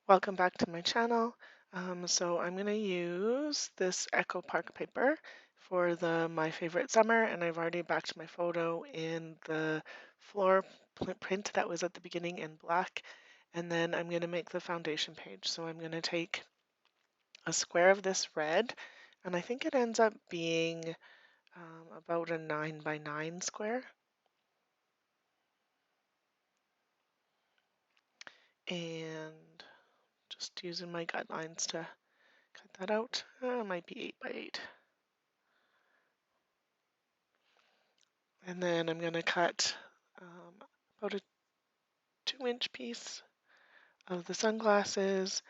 Welcome back to my channel. So I'm going to use this Echo Park paper for the My Favorite Summer, and I've already backed my photo in the floor print that was at the beginning in black. And then I'm going to make the foundation page. So I'm going to take a square of this red, and I think it ends up being about a 9 by 9 square. And just using my guidelines to cut that out. It might be 8 by 8. And then I'm going to cut about a 2-inch piece of the sunglasses.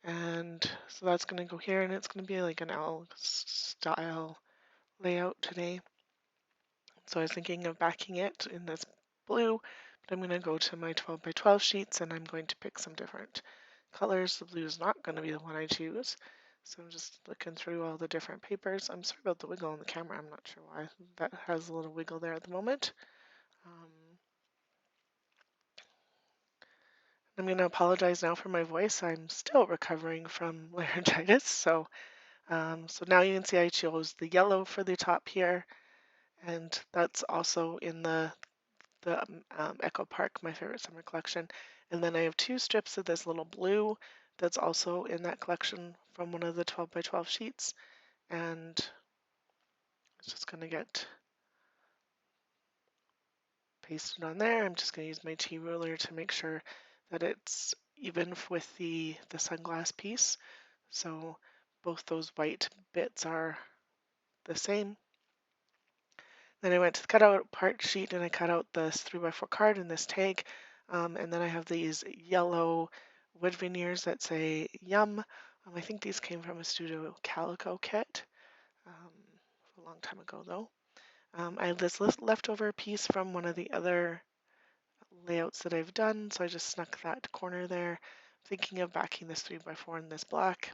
And so that's going to go here, and it's going to be like an L style layout today. So I was thinking of backing it in this blue, but I'm going to go to my 12 by 12 sheets, and I'm going to pick some different colors. The blue is not going to be the one I choose. So I'm just looking through all the different papers. I'm sorry about the wiggle on the camera. I'm not sure why that has a little wiggle there at the moment. I'm going to apologize now for my voice. I'm still recovering from laryngitis. So now you can see I chose the yellow for the top here, and that's also in the Echo Park, My Favorite Summer collection. And then I have 2 strips of this little blue that's also in that collection from one of the 12 by 12 sheets. And it's just going to get pasted on there. I'm just going to use my T ruler to make sure that it's even with the sunglass piece. So both those white bits are the same. Then I went to the cutout part sheet and I cut out this 3x4 card and this tag. And then I have these yellow wood veneers that say Yum. I think these came from a Studio Calico kit a long time ago though. I have this leftover piece from one of the other layouts that I've done, so I just snuck that corner there, thinking of backing this 3x4 in this black.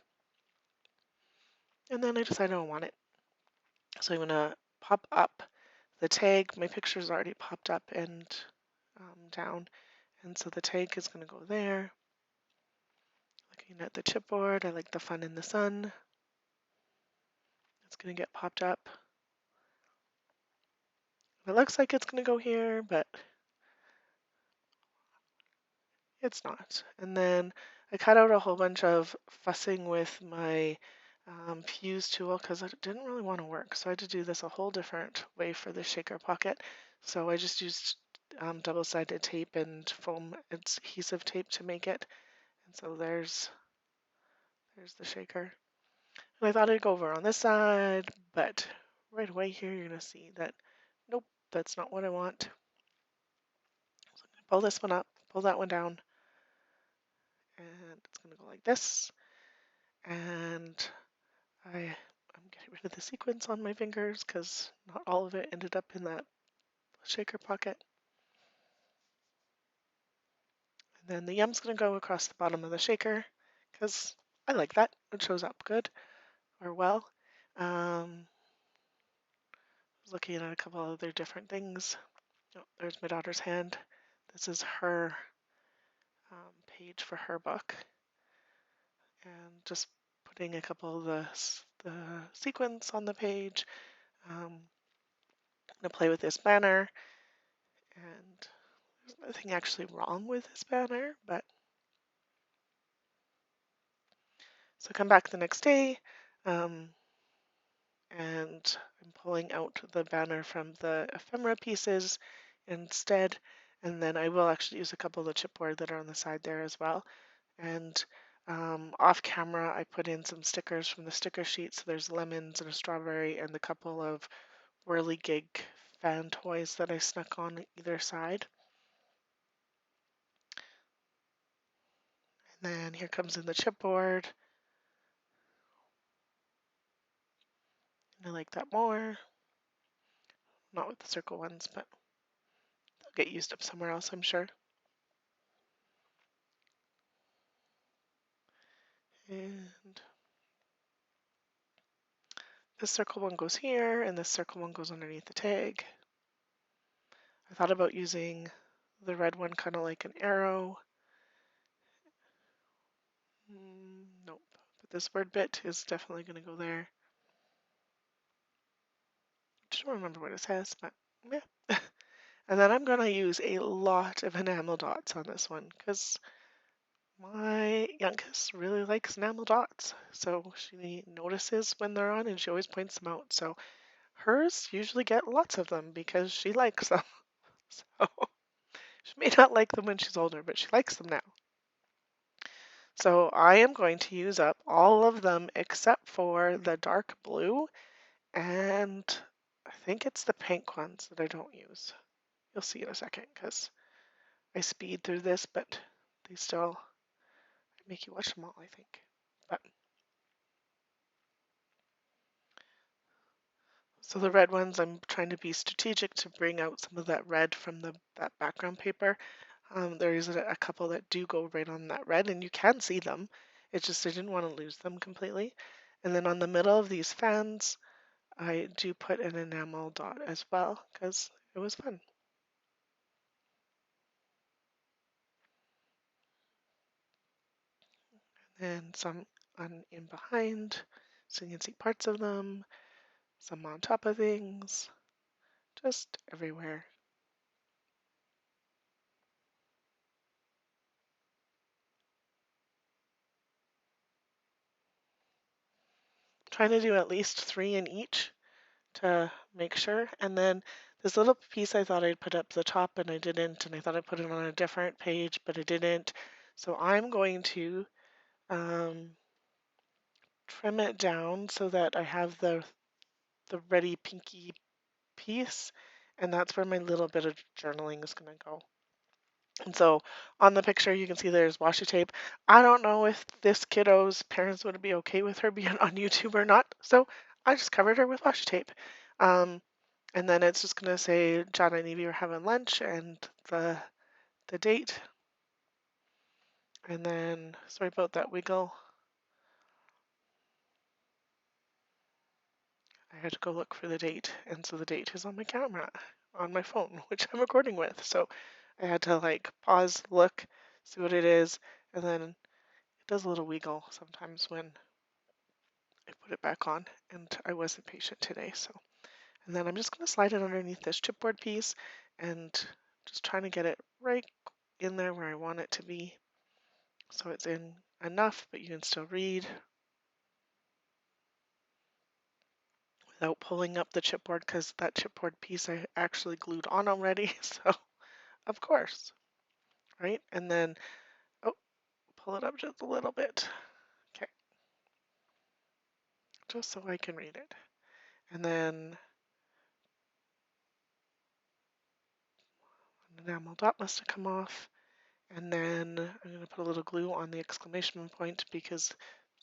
And then I decided I don't want it. So I'm going to pop up the tag. My picture's already popped up and down, and so the tag is going to go there. Looking at the chipboard, I like the fun in the sun. It's going to get popped up. It looks like it's going to go here, but it's not. And then I cut out a whole bunch of fussing with my fuse tool because it didn't really want to work. So I had to do this a whole different way for the shaker pocket. So I just used double-sided tape and foam adhesive tape to make it. And so there's the shaker. And I thought I'd go over on this side, but right away here you're going to see that, nope, that's not what I want. So I'm going to pull this one up, pull that one down, and it's going to go like this. And I'm getting rid of the sequins on my fingers because not all of it ended up in that shaker pocket. And then the yum's going to go across the bottom of the shaker because I like that. It shows up good or well. I was looking at a couple other different things. Oh, there's my daughter's hand. This is her page for her book. And just putting a couple of the sequins on the page. I'm going to play with this banner. And there's nothing actually wrong with this banner, but so I come back the next day and I'm pulling out the banner from the ephemera pieces instead, and then I will actually use a couple of the chipboard that are on the side there as well. And off camera, I put in some stickers from the sticker sheet. So there's lemons and a strawberry and a couple of whirligig fan toys that I snuck on either side. And then here comes in the chipboard. I like that more. Not with the circle ones, but they'll get used up somewhere else, I'm sure. And this circle one goes here, and this circle one goes underneath the tag. I thought about using the red one kind of like an arrow. Nope. But this word bit is definitely going to go there. I don't remember what it says, but yeah. And then I'm going to use a lot of enamel dots on this one because my youngest really likes enamel dots. So she notices when they're on and she always points them out. So hers usually get lots of them because she likes them. So she may not like them when she's older, but she likes them now. So I am going to use up all of them except for the dark blue, and I think it's the pink ones that I don't use. You'll see in a second because I speed through this, but they still make you watch them all, I think. But so the red ones, I'm trying to be strategic to bring out some of that red from that background paper. There is a couple that do go right on that red, and you can see them. It's just I didn't want to lose them completely. And then on the middle of these fans, I do put an enamel dot as well because it was fun. And some on in behind, so you can see parts of them, some on top of things, just everywhere. Trying to do at least 3 in each to make sure. And then this little piece I thought I'd put up the top and I didn't, and I thought I'd put it on a different page, but I didn't. So I'm going to trim it down so that I have the ready pinky piece, and that's where my little bit of journaling is going to go. And so on the picture, you can see there's washi tape. I don't know if this kiddo's parents would be okay with her being on YouTube or not, so I just covered her with washi tape. And then it's just going to say John and Evie are having lunch and the date. And then, sorry about that wiggle. I had to go look for the date, and so the date is on my camera, on my phone, which I'm recording with. So I had to like pause, look, see what it is, and then it does a little wiggle sometimes when I put it back on, and I wasn't patient today. So, and then I'm just going to slide it underneath this chipboard piece and just trying to get it right in there where I want it to be. So it's in enough, but you can still read without pulling up the chipboard because that chipboard piece I actually glued on already. So of course, right? And then, oh, pull it up just a little bit. Okay, just so I can read it. And then an enamel dot must have come off. And then I'm going to put a little glue on the exclamation point because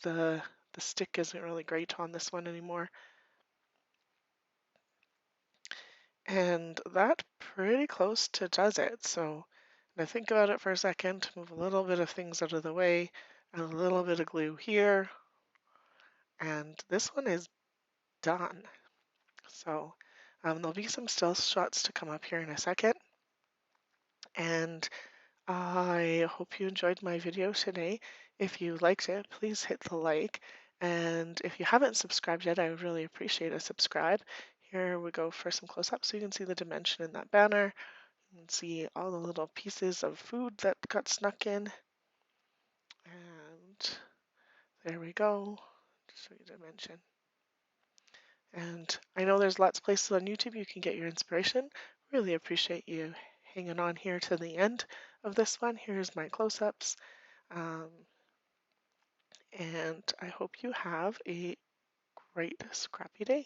the stick isn't really great on this one anymore. And that pretty close to does it. So now think about it for a second, move a little bit of things out of the way, and a little bit of glue here. And this one is done. So there'll be some still shots to come up here in a second. And I hope you enjoyed my video today. If you liked it, please hit the like. And if you haven't subscribed yet, I would really appreciate a subscribe. Here we go for some close-ups so you can see the dimension in that banner. You can see all the little pieces of food that got snuck in. And there we go. Just show you dimension. And I know there's lots of places on YouTube you can get your inspiration. Really appreciate you hanging on here to the end of this one. Here's my close-ups. And I hope you have a great scrappy day.